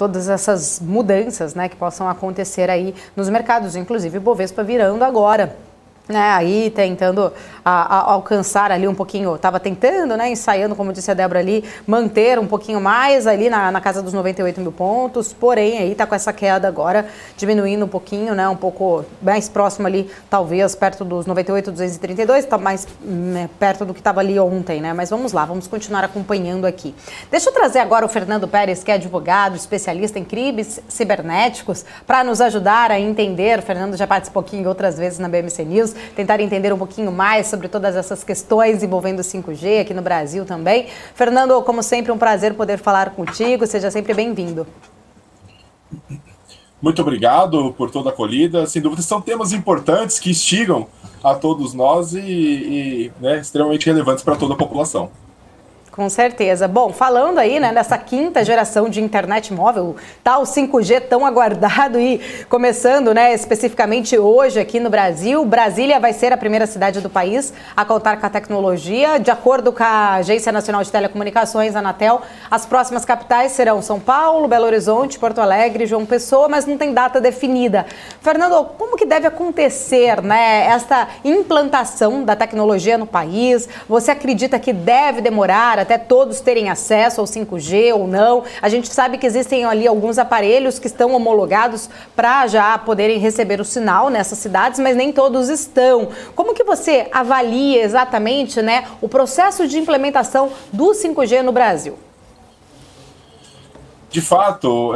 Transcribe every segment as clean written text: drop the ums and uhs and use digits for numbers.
todas essas mudanças, né, que possam acontecer aí nos mercados, inclusive o Bovespa virando agora, né, aí tentando alcançar ali um pouquinho, estava tentando, né, ensaiando, como disse a Débora ali, manter um pouquinho mais ali na casa dos 98 mil pontos, porém aí está com essa queda agora, diminuindo um pouquinho, né, um pouco mais próximo ali, talvez perto dos 98,232, está mais perto do que estava ali ontem, né, mas vamos lá, vamos continuar acompanhando aqui. Deixa eu trazer agora o Fernando Pérez, que é advogado, especialista em crimes cibernéticos, para nos ajudar a entender. O Fernando já participou aqui em outras vezes na BMC News, tentar entender um pouquinho mais sobre todas essas questões envolvendo o 5G aqui no Brasil também. Fernando, como sempre, um prazer poder falar contigo, seja sempre bem-vindo. Muito obrigado por toda a acolhida. Sem dúvida, são temas importantes que instigam a todos nós e né, extremamente relevantes para toda a população. Com certeza. Bom, falando aí, né, dessa quinta geração de internet móvel, tal 5G tão aguardado e começando, né, especificamente hoje aqui no Brasil, Brasília vai ser a primeira cidade do país a contar com a tecnologia. De acordo com a Agência Nacional de Telecomunicações, Anatel, as próximas capitais serão São Paulo, Belo Horizonte, Porto Alegre, João Pessoa, mas não tem data definida. Fernando, como que deve acontecer, né, esta implantação da tecnologia no país? Você acredita que deve demorar até todos terem acesso ao 5G ou não? A gente sabe que existem ali alguns aparelhos que estão homologados para já poderem receber o sinal nessas cidades, mas nem todos estão. Como que você avalia exatamente, né, o processo de implementação do 5G no Brasil? De fato,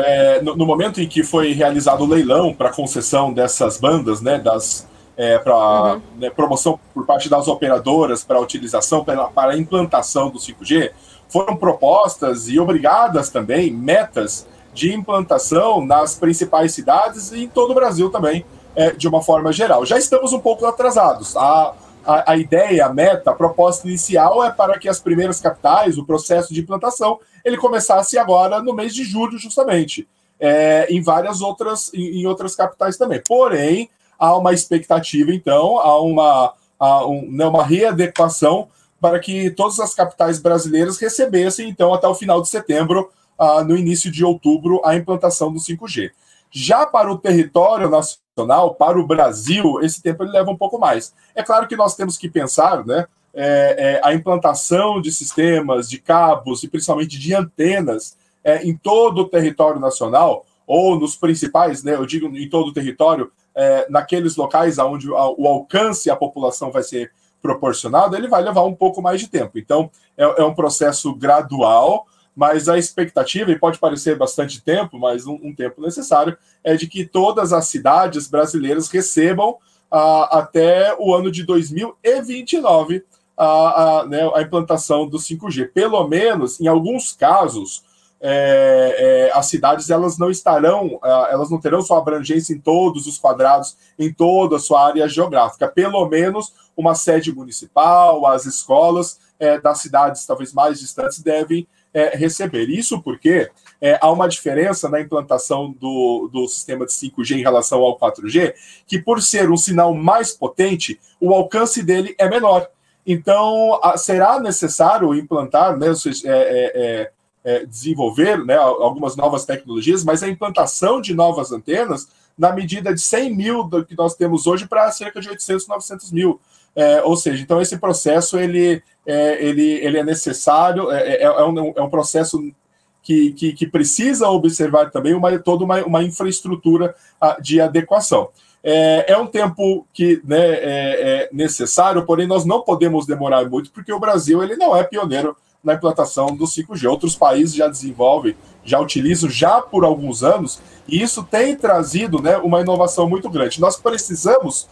no momento em que foi realizado o leilão para concessão dessas bandas, né, para promoção por parte das operadoras para a utilização, para a implantação do 5G, foram propostas e obrigadas também metas de implantação nas principais cidades e em todo o Brasil também, de uma forma geral. Já estamos um pouco atrasados. A ideia, a meta, a proposta inicial é para que as primeiras capitais, o processo de implantação, ele começasse agora no mês de julho, justamente, em várias em outras capitais também. Porém, há uma expectativa, então, há uma readequação para que todas as capitais brasileiras recebessem, então, até o final de setembro, no início de outubro, a implantação do 5G. Já para o território nacional, para o Brasil, esse tempo ele leva um pouco mais. É claro que nós temos que pensar, né, a implantação de sistemas, de cabos e principalmente de antenas em todo o território nacional, ou nos principais, né, eu digo em todo o território, naqueles locais onde o alcance à população vai ser proporcionado, ele vai levar um pouco mais de tempo. Então, é um processo gradual, mas a expectativa, e pode parecer bastante tempo, mas um tempo necessário, é de que todas as cidades brasileiras recebam até o ano de 2029 a implantação do 5G. Pelo menos, em alguns casos, as cidades elas não terão sua abrangência em todos os quadrados, em toda a sua área geográfica. Pelo menos uma sede municipal, as escolas das cidades talvez mais distantes devem receber. Isso porque há uma diferença na implantação do sistema de 5G em relação ao 4G, que por ser um sinal mais potente, o alcance dele é menor. Então, será necessário implantar, né, desenvolver, né, algumas novas tecnologias, mas a implantação de novas antenas na medida de 100 mil do que nós temos hoje para cerca de 800, 900 mil. Ou seja, então esse processo ele é necessário, é um processo que precisa observar também toda uma infraestrutura de adequação. É um tempo que, né, é necessário, porém nós não podemos demorar muito, porque o Brasil ele não é pioneiro na implantação do 5G. Outros países já desenvolvem, já utilizam já por alguns anos, e isso tem trazido, né, uma inovação muito grande. Nós precisamos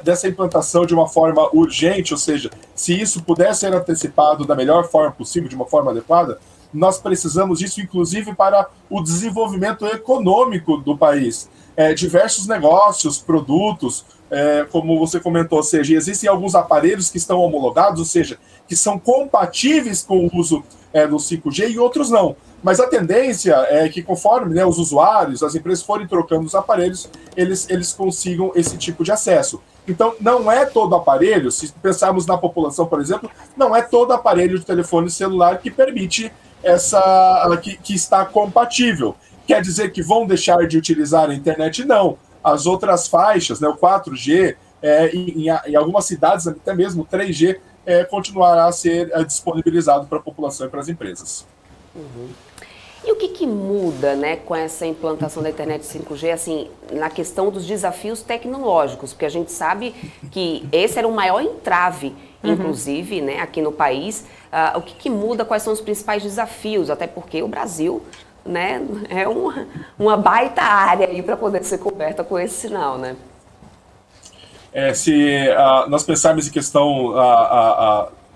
dessa implantação de uma forma urgente, ou seja, se isso puder ser antecipado da melhor forma possível, de uma forma adequada, nós precisamos disso, inclusive, para o desenvolvimento econômico do país. Diversos negócios, produtos, como você comentou, ou seja, existem alguns aparelhos que estão homologados, ou seja, que são compatíveis com o uso do 5G e outros não. Mas a tendência é que conforme, né, os usuários, as empresas forem trocando os aparelhos, eles consigam esse tipo de acesso. Então, não é todo aparelho, se pensarmos na população, por exemplo, não é todo aparelho de telefone celular que permite que está compatível. Quer dizer que vão deixar de utilizar a internet? Não. As outras faixas, né, o 4G, em algumas cidades, até mesmo 3G, continuará a ser disponibilizado para a população e para as empresas. Uhum. E o que muda, né, com essa implantação da internet 5G, assim, na questão dos desafios tecnológicos? Porque a gente sabe que esse era o maior entrave, inclusive, né, aqui no país. O que muda, quais são os principais desafios? Até porque o Brasil, né, é uma baita área aí para poder ser coberta com esse sinal, né? Se nós pensarmos em questão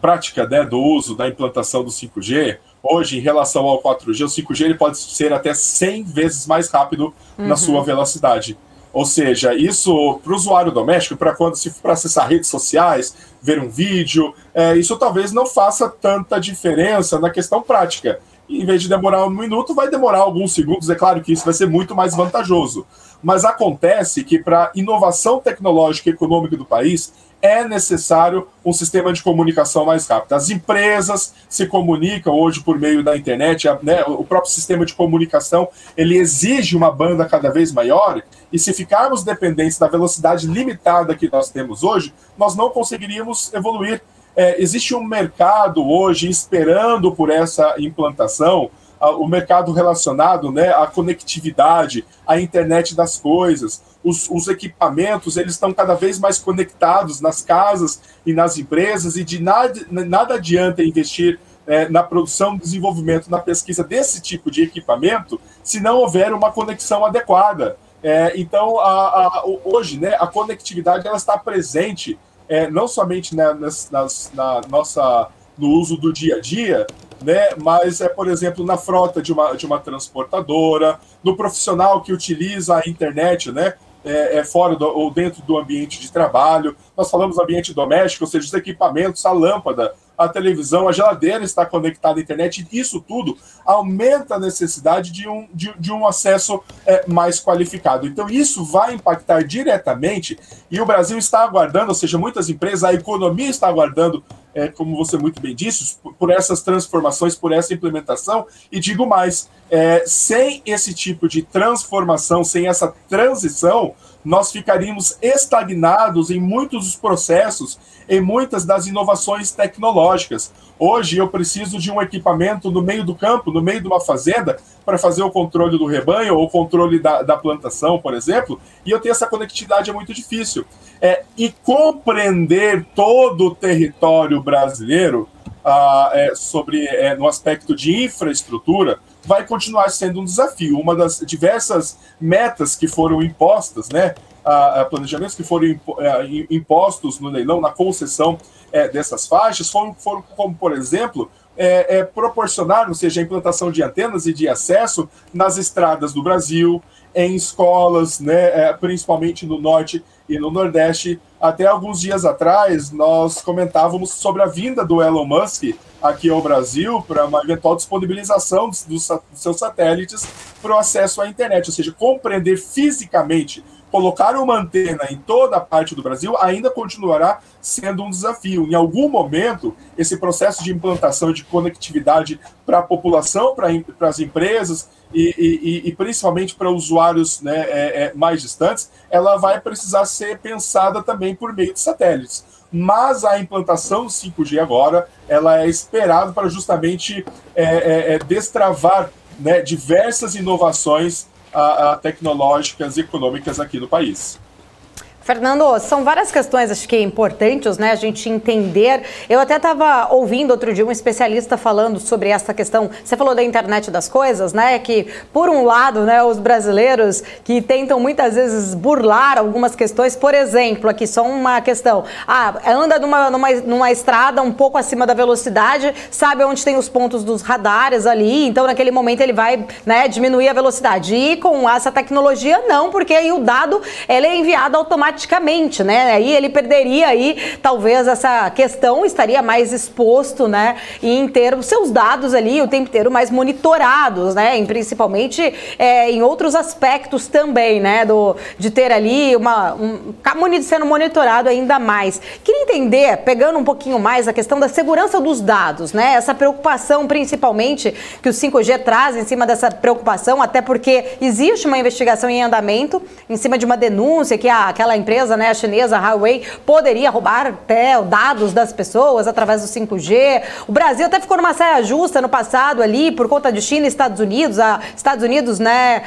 prática, né, do uso, da implantação do 5G, hoje, em relação ao 4G, o 5G ele pode ser até 100 vezes mais rápido na sua velocidade. Ou seja, isso para o usuário doméstico, para acessar redes sociais, ver um vídeo, isso talvez não faça tanta diferença na questão prática. Em vez de demorar 1 minuto, vai demorar alguns segundos. É claro que isso vai ser muito mais vantajoso. Mas acontece que para a inovação tecnológica e econômica do país, é necessário um sistema de comunicação mais rápido. As empresas se comunicam hoje por meio da internet, né, o próprio sistema de comunicação ele exige uma banda cada vez maior, e se ficarmos dependentes da velocidade limitada que nós temos hoje, nós não conseguiríamos evoluir. Existe um mercado hoje esperando por essa implantação, o mercado relacionado, né, à conectividade, à internet das coisas. Os equipamentos eles estão cada vez mais conectados nas casas e nas empresas, e de nada adianta investir na produção, desenvolvimento, na pesquisa desse tipo de equipamento se não houver uma conexão adequada. Então, hoje, né, a conectividade ela está presente não somente no uso do dia a dia, né, mas por exemplo, na frota de uma transportadora, no profissional que utiliza a internet, né, fora ou dentro do ambiente de trabalho. Nós falamos do ambiente doméstico, ou seja, os equipamentos, a lâmpada, a televisão, a geladeira está conectada à internet, e isso tudo aumenta a necessidade de um acesso mais qualificado. Então, isso vai impactar diretamente, e o Brasil está aguardando, ou seja, muitas empresas, a economia está aguardando, como você muito bem disse, por essas transformações, por essa implementação, e digo mais, sem esse tipo de transformação, sem essa transição, nós ficaríamos estagnados em muitos dos processos, em muitas das inovações tecnológicas. Hoje eu preciso de um equipamento no meio do campo, no meio de uma fazenda, para fazer o controle do rebanho ou o controle da plantação, por exemplo, e eu tenho essa conectividade, é muito difícil. E compreender todo o território brasileiro no aspecto de infraestrutura vai continuar sendo um desafio. Uma das diversas metas que foram impostas, né, planejamentos que foram impostos no leilão, na concessão dessas faixas, foram como, por exemplo, proporcionar, ou seja, a implantação de antenas e de acesso nas estradas do Brasil, em escolas, né, principalmente no Norte e no Nordeste. Até alguns dias atrás, nós comentávamos sobre a vinda do Elon Musk aqui ao Brasil para uma eventual disponibilização dos seus satélites para o acesso à internet, ou seja, compreender fisicamente, colocar uma antena em toda a parte do Brasil ainda continuará sendo um desafio. Em algum momento, esse processo de implantação de conectividade para a população, para as empresas e principalmente para usuários, né, mais distantes, ela vai precisar ser pensada também por meio de satélites. Mas a implantação do 5G agora, ela é esperada para justamente destravar, né, diversas inovações tecnológicas e econômicas aqui no país. Fernando, são várias questões, acho que importantes, né, a gente entender. Eu até estava ouvindo outro dia um especialista falando sobre essa questão. Você falou da internet das coisas, né, que por um lado, né, os brasileiros que tentam muitas vezes burlar algumas questões, por exemplo, aqui só uma questão, anda numa estrada um pouco acima da velocidade, sabe onde tem os pontos dos radares ali, então naquele momento ele vai, né, diminuir a velocidade. E com essa tecnologia não, porque aí o dado ele é enviado automaticamente automaticamente, né? Aí ele perderia aí, talvez, essa questão, estaria mais exposto, né? Em ter os seus dados ali o tempo inteiro mais monitorados, né? Principalmente em outros aspectos também, né? De ter ali sendo monitorado ainda mais. Queria entender, pegando um pouquinho mais a questão da segurança dos dados, né? Essa preocupação, principalmente, que o 5G traz em cima dessa preocupação, até porque existe uma investigação em andamento, em cima de uma denúncia que aquela empresa, né, a chinesa, a Huawei, poderia roubar até dados das pessoas através do 5G. O Brasil até ficou numa saia justa no passado ali, por conta de China e Estados Unidos, né,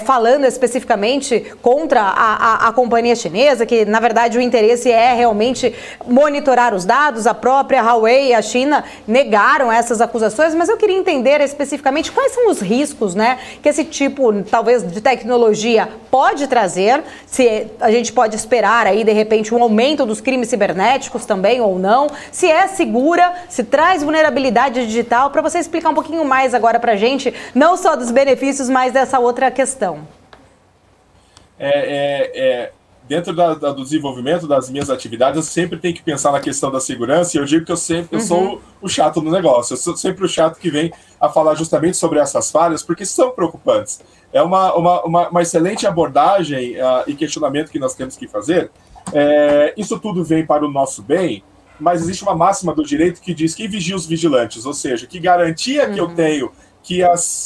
falando especificamente contra a companhia chinesa, que na verdade o interesse é realmente monitorar os dados. A própria Huawei e a China negaram essas acusações, mas eu queria entender especificamente quais são os riscos, né, que esse tipo, talvez, de tecnologia pode trazer, se a gente pode esperar aí, de repente, um aumento dos crimes cibernéticos também ou não, se é segura, se traz vulnerabilidade digital, para você explicar um pouquinho mais agora para a gente, não só dos benefícios, mas dessa outra questão. Dentro do desenvolvimento das minhas atividades, eu sempre tenho que pensar na questão da segurança, e eu digo que eu sou o chato do negócio, eu sou sempre o chato que vem a falar justamente sobre essas falhas, porque são preocupantes. É uma excelente abordagem e questionamento que nós temos que fazer. Isso tudo vem para o nosso bem, mas existe uma máxima do direito que diz que vigia os vigilantes, ou seja, que garantia que eu tenho que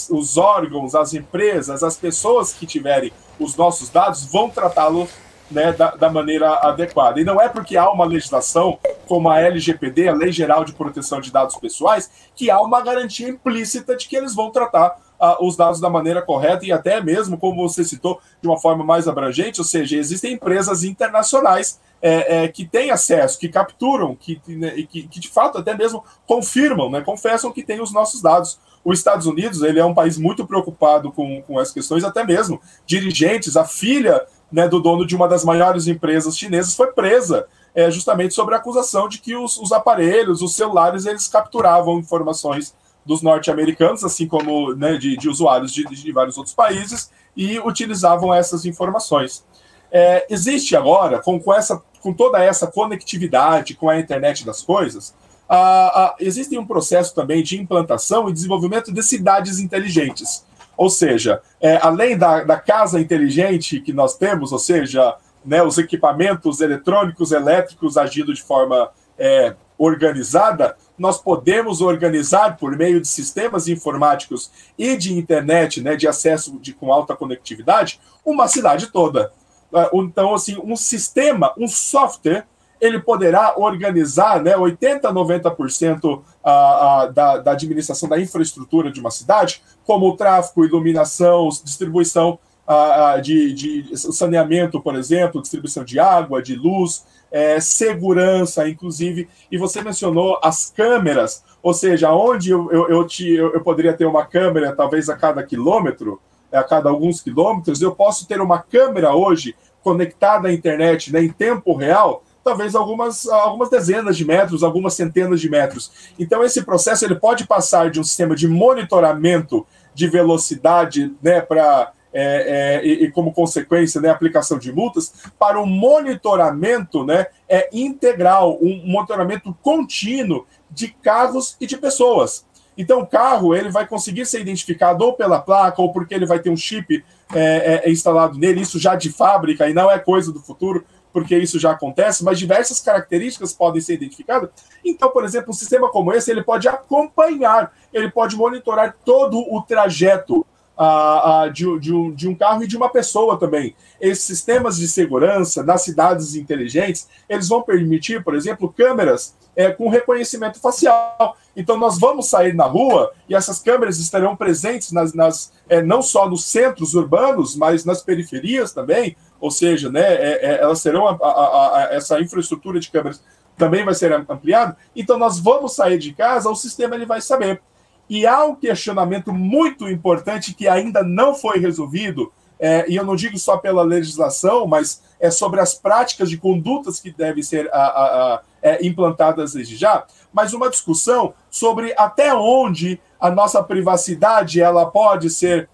os órgãos, as empresas, as pessoas que tiverem os nossos dados vão tratá-lo, né, da maneira adequada. E não é porque há uma legislação como a LGPD, a Lei Geral de Proteção de Dados Pessoais, que há uma garantia implícita de que eles vão tratar os dados da maneira correta e até mesmo, como você citou, de uma forma mais abrangente, ou seja, existem empresas internacionais que têm acesso, que capturam, que de fato até mesmo confirmam, né, confessam que têm os nossos dados. Os Estados Unidos, ele é um país muito preocupado com essas questões, até mesmo dirigentes, a filha, né, do dono de uma das maiores empresas chinesas foi presa justamente sobre a acusação de que os aparelhos, os celulares, eles capturavam informações dos norte-americanos, assim como, né, de usuários de vários outros países, e utilizavam essas informações. Existe agora, com toda essa conectividade com a internet das coisas, existe um processo também de implantação e desenvolvimento de cidades inteligentes. Ou seja, além da casa inteligente que nós temos, ou seja, né, os equipamentos eletrônicos, elétricos agindo de forma organizada, nós podemos organizar por meio de sistemas informáticos e de internet, né, de acesso com alta conectividade, uma cidade toda. Então, assim, um sistema, um software, ele poderá organizar, né, 80% a 90% da administração da infraestrutura de uma cidade, como o tráfego, iluminação, distribuição de saneamento, por exemplo, distribuição de água, de luz, segurança, inclusive. E você mencionou as câmeras, ou seja, onde eu poderia ter uma câmera, talvez a cada quilômetro, a cada alguns quilômetros, eu posso ter uma câmera hoje conectada à internet, né, em tempo real, talvez algumas dezenas de metros, algumas centenas de metros. Então, esse processo ele pode passar de um sistema de monitoramento de velocidade, né, e como consequência, né, aplicação de multas, para um monitoramento, né, integral, um monitoramento contínuo de carros e de pessoas. Então, o carro ele vai conseguir ser identificado ou pela placa, ou porque ele vai ter um chip instalado nele, isso já de fábrica, e não é coisa do futuro, porque isso já acontece, mas diversas características podem ser identificadas. Então, por exemplo, um sistema como esse, ele pode acompanhar, ele pode monitorar todo o trajeto de um carro e de uma pessoa também. Esses sistemas de segurança nas cidades inteligentes, eles vão permitir, por exemplo, câmeras com reconhecimento facial. Então, nós vamos sair na rua e essas câmeras estarão presentes não só nos centros urbanos, mas nas periferias também, ou seja, né, elas serão essa infraestrutura de câmeras também vai ser ampliada. Então, nós vamos sair de casa, o sistema ele vai saber. E há um questionamento muito importante que ainda não foi resolvido e eu não digo só pela legislação, mas sobre as práticas de condutas que devem ser implantadas desde já, mas uma discussão sobre até onde a nossa privacidade ela pode ser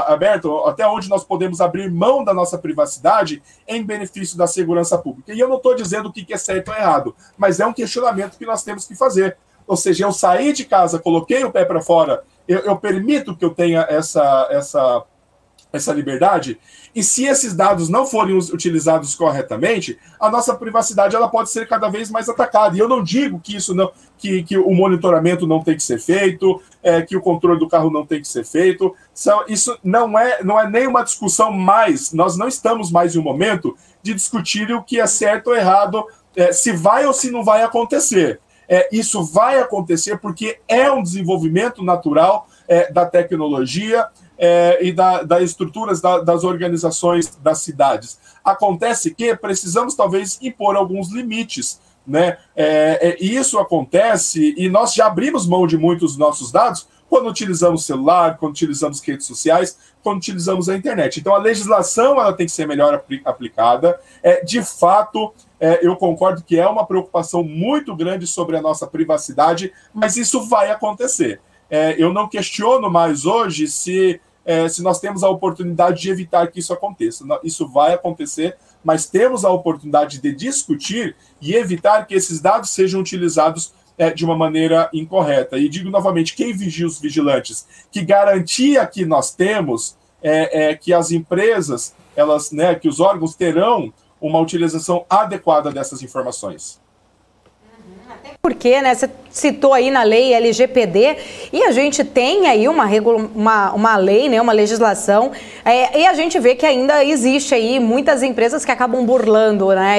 aberta, até onde nós podemos abrir mão da nossa privacidade em benefício da segurança pública. E eu não estou dizendo o que é certo ou errado, mas é um questionamento que nós temos que fazer. Ou seja, eu saí de casa, coloquei o pé para fora, eu permito que eu tenha essa liberdade, e se esses dados não forem utilizados corretamente, a nossa privacidade ela pode ser cada vez mais atacada. E eu não digo que isso não, que o monitoramento não tem que ser feito, que o controle do carro não tem que ser feito. Isso não é nem uma discussão mais. Nós não estamos mais em um momento de discutir o que é certo ou errado, se vai ou se não vai acontecer. Isso vai acontecer porque é um desenvolvimento natural da tecnologia, e das estruturas das organizações das cidades. Acontece que precisamos, talvez, impor alguns limites, né? E isso acontece, e nós já abrimos mão de muitos dos nossos dados quando utilizamos celular, quando utilizamos redes sociais, quando utilizamos a internet. Então, a legislação ela tem que ser melhor aplicada. De fato, eu concordo que é uma preocupação muito grande sobre a nossa privacidade, mas isso vai acontecer. Eu não questiono mais hoje se nós temos a oportunidade de evitar que isso aconteça. Isso vai acontecer, mas temos a oportunidade de discutir e evitar que esses dados sejam utilizados de uma maneira incorreta. E digo novamente, quem vigia os vigilantes? Que garantia que nós temos que as empresas, que os órgãos terão uma utilização adequada dessas informações. Porque, né, você citou aí na lei LGPD e a gente tem aí uma lei, né, uma legislação, e a gente vê que ainda existe aí muitas empresas que acabam burlando, né?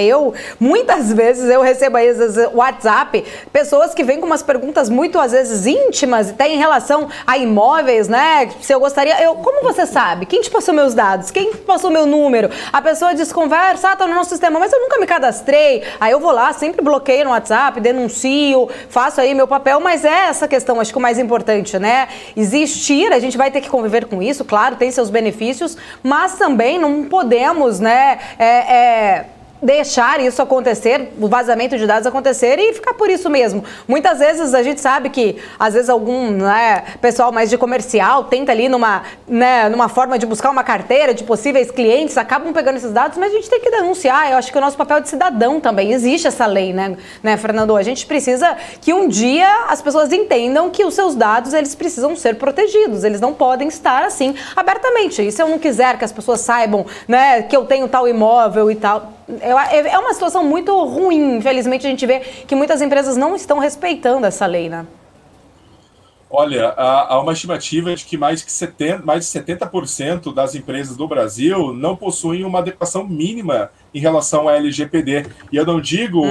Muitas vezes eu recebo aí WhatsApp, pessoas que vêm com umas perguntas muito, às vezes, íntimas, até em relação a imóveis, né? Se eu gostaria, como você sabe? Quem te passou meus dados? Quem passou meu número? A pessoa desconversa, tá no nosso sistema, mas eu nunca me cadastrei. Aí eu vou lá, sempre bloqueio no WhatsApp, denuncio, faço aí meu papel, mas essa questão, acho que o mais importante, né? Existir, a gente vai ter que conviver com isso, claro, tem seus benefícios, mas também não podemos, né, deixar isso acontecer, o vazamento de dados acontecer e ficar por isso mesmo. Muitas vezes a gente sabe que, às vezes, algum pessoal mais de comercial tenta ali numa forma de buscar uma carteira de possíveis clientes, acabam pegando esses dados, mas a gente tem que denunciar. Eu acho que o nosso papel de cidadão também, existe essa lei, né, Fernando? A gente precisa que um dia as pessoas entendam que os seus dados, eles precisam ser protegidos, eles não podem estar assim abertamente. E se eu não quiser que as pessoas saibam, né, que eu tenho tal imóvel e tal... É uma situação muito ruim. Infelizmente, a gente vê que muitas empresas não estão respeitando essa lei, né? Olha, há uma estimativa de que mais de 70% das empresas do Brasil não possuem uma adequação mínima em relação à LGPD. E eu não digo,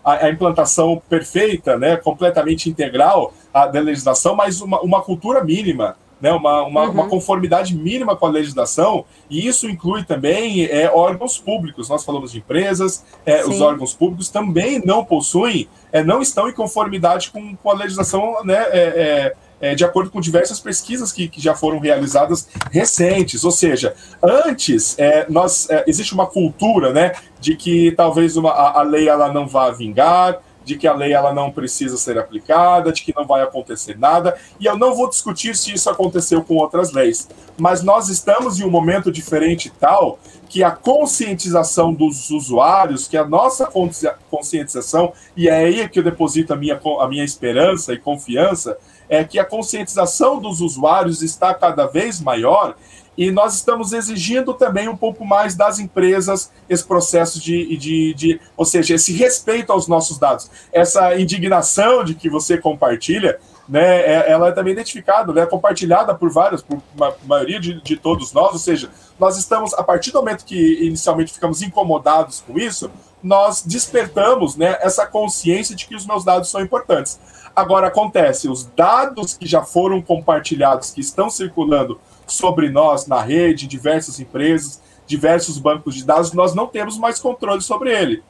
a implantação perfeita, né, completamente integral da legislação, mas uma cultura mínima, né, uma conformidade mínima com a legislação, e isso inclui também órgãos públicos. Nós falamos de empresas, os órgãos públicos também não possuem, não estão em conformidade com a legislação, né, de acordo com diversas pesquisas que já foram realizadas recentes. Ou seja, antes existe uma cultura, né, de que talvez a lei ela não vá vingar, de que a lei ela não precisa ser aplicada, de que não vai acontecer nada, e eu não vou discutir se isso aconteceu com outras leis, mas nós estamos em um momento diferente tal que a conscientização dos usuários, que a nossa conscientização, e é aí que eu deposito a minha esperança e confiança, é que a conscientização dos usuários está cada vez maior. E nós estamos exigindo também um pouco mais das empresas esse processo ou seja, esse respeito aos nossos dados. Essa indignação de que você compartilha, né, ela é também identificada, né, compartilhada por uma maioria de todos nós. Ou seja, nós estamos, a partir do momento que inicialmente ficamos incomodados com isso, nós despertamos, né, essa consciência de que os meus dados são importantes. Agora, acontece, os dados que já foram compartilhados, que estão circulando sobre nós na rede, diversas empresas, diversos bancos de dados, nós não temos mais controle sobre ele.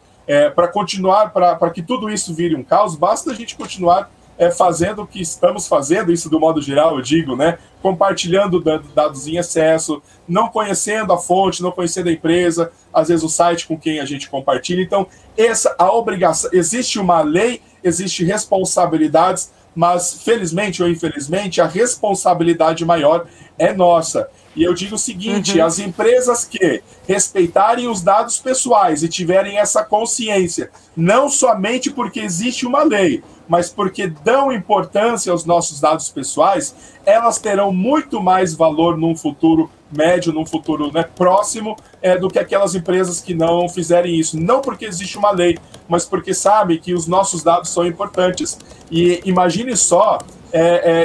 Para que tudo isso vire um caos, basta a gente continuar fazendo o que estamos fazendo, isso do modo geral, eu digo, né? Compartilhando dados em excesso, não conhecendo a fonte, não conhecendo a empresa, às vezes o site com quem a gente compartilha. Então, a obrigação, existe uma lei, existe responsabilidades, mas felizmente ou infelizmente a responsabilidade maior é nossa. E eu digo o seguinte, as empresas que respeitarem os dados pessoais e tiverem essa consciência, não somente porque existe uma lei, mas porque dão importância aos nossos dados pessoais, elas terão muito mais valor num futuro médio, num futuro, né, próximo, do que aquelas empresas que não fizerem isso. Não porque existe uma lei, mas porque sabem que os nossos dados são importantes. E imagine só,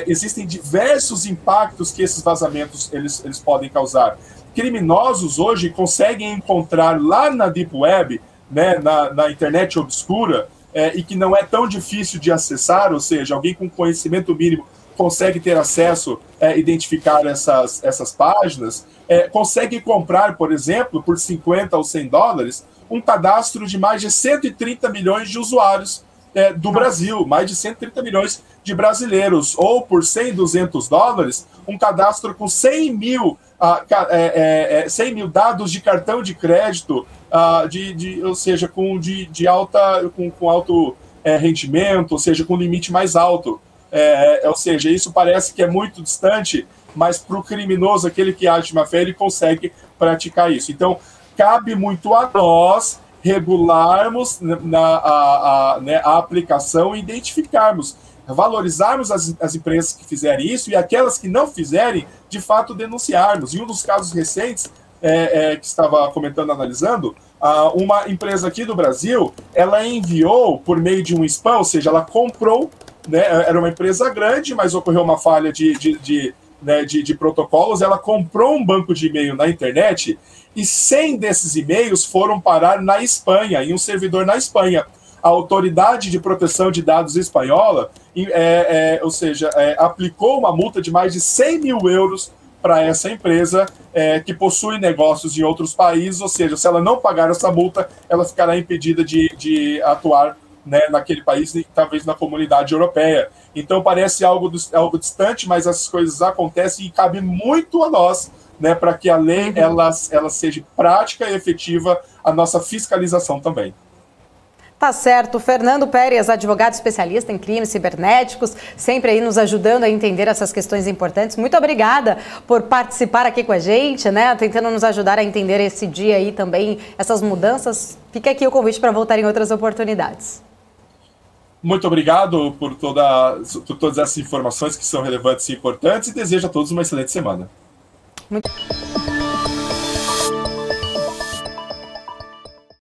existem diversos impactos que esses vazamentos eles podem causar. Criminosos hoje conseguem encontrar lá na Deep Web, né, na internet obscura, e que não é tão difícil de acessar, ou seja, alguém com conhecimento mínimo consegue ter acesso, identificar essas páginas, consegue comprar, por exemplo, por 50 ou 100 dólares, um cadastro de mais de 130 milhões de usuários do Brasil, mais de 130 milhões de brasileiros, ou por 100, 200 dólares, um cadastro com 100 mil dados de cartão de crédito, ou seja, com alto rendimento, ou seja, com limite mais alto. Ou seja, isso parece que é muito distante, mas para o criminoso, aquele que age de má fé, ele consegue praticar isso. Então, cabe muito a nós regularmos a aplicação e identificarmos, valorizarmos as empresas que fizerem isso e aquelas que não fizerem, de fato, denunciarmos. Em um dos casos recentes, que estava comentando, analisando, uma empresa aqui do Brasil, ela enviou por meio de um spam, ou seja, ela comprou, né, era uma empresa grande, mas ocorreu uma falha de protocolos, ela comprou um banco de e-mail na internet e 100 desses e-mails foram parar na Espanha, em um servidor na Espanha. A Autoridade de Proteção de Dados espanhola, ou seja, aplicou uma multa de mais de 100 mil euros para essa empresa que possui negócios em outros países, ou seja, se ela não pagar essa multa, ela ficará impedida de atuar, né, naquele país e talvez na comunidade europeia. Então parece algo distante, mas essas coisas acontecem e cabe muito a nós, né, para que a lei ela seja prática e efetiva, a nossa fiscalização também. Tá certo. Fernando Pérez, advogado especialista em crimes cibernéticos, sempre aí nos ajudando a entender essas questões importantes. Muito obrigada por participar aqui com a gente, né? Tentando nos ajudar a entender esse dia aí também, essas mudanças. Fica aqui o convite para voltar em outras oportunidades. Muito obrigado por todas essas informações que são relevantes e importantes e desejo a todos uma excelente semana. Muito